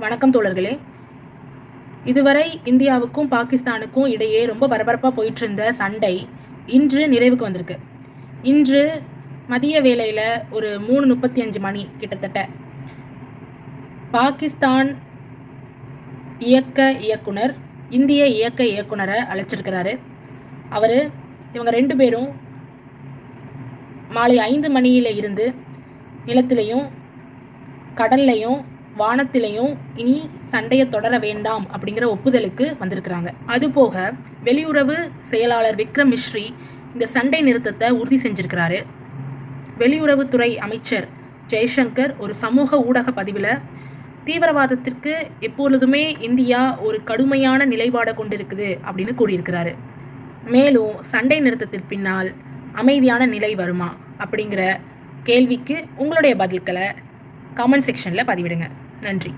வணக்கம் தோழர்களே. இதுவரை இந்தியாவுக்கும் பாகிஸ்தானுக்கும் இடையே ரொம்ப பரபரப்பாக போயிட்டு இருந்த சண்டை இன்று நிறைவுக்கு வந்திருக்கு. இன்று மதிய வேளையில் ஒரு 3:35 மணி கிட்டத்தட்ட பாகிஸ்தான் இயக்குனர் இந்திய இயக்குனரை அழைச்சிருக்கிறாரு. இவங்க 2 பேரும் மாலை 5 மணியில இருந்து நிலத்திலையும் கடல்லையும் வானத்திலையும் இனி சண்டையை தொடர வேண்டாம் அப்படிங்கிற ஒப்புதலுக்கு வந்திருக்கிறாங்க. அதுபோக வெளியுறவு செயலாளர் விக்ரம் மிஸ்ரி இந்த சண்டை நிறுத்தத்தை உறுதி செஞ்சிருக்கிறாரு. வெளியுறவுத்துறை அமைச்சர் ஜெய்சங்கர் ஒரு சமூக ஊடக பதிவில் தீவிரவாதத்திற்கு எப்பொழுதுமே இந்தியா ஒரு கடுமையான நிலைப்பாடை கொண்டிருக்குது அப்படின்னு கூறியிருக்கிறாரு. மேலும் சண்டை நிறுத்தத்திற்கு பின்னால் அமைதியான நிலை வருமா அப்படிங்கிற கேள்விக்கு உங்களுடைய பதில்களை கமெண்ட் செக்ஷனில் பதிவிடுங்க. நன்றி.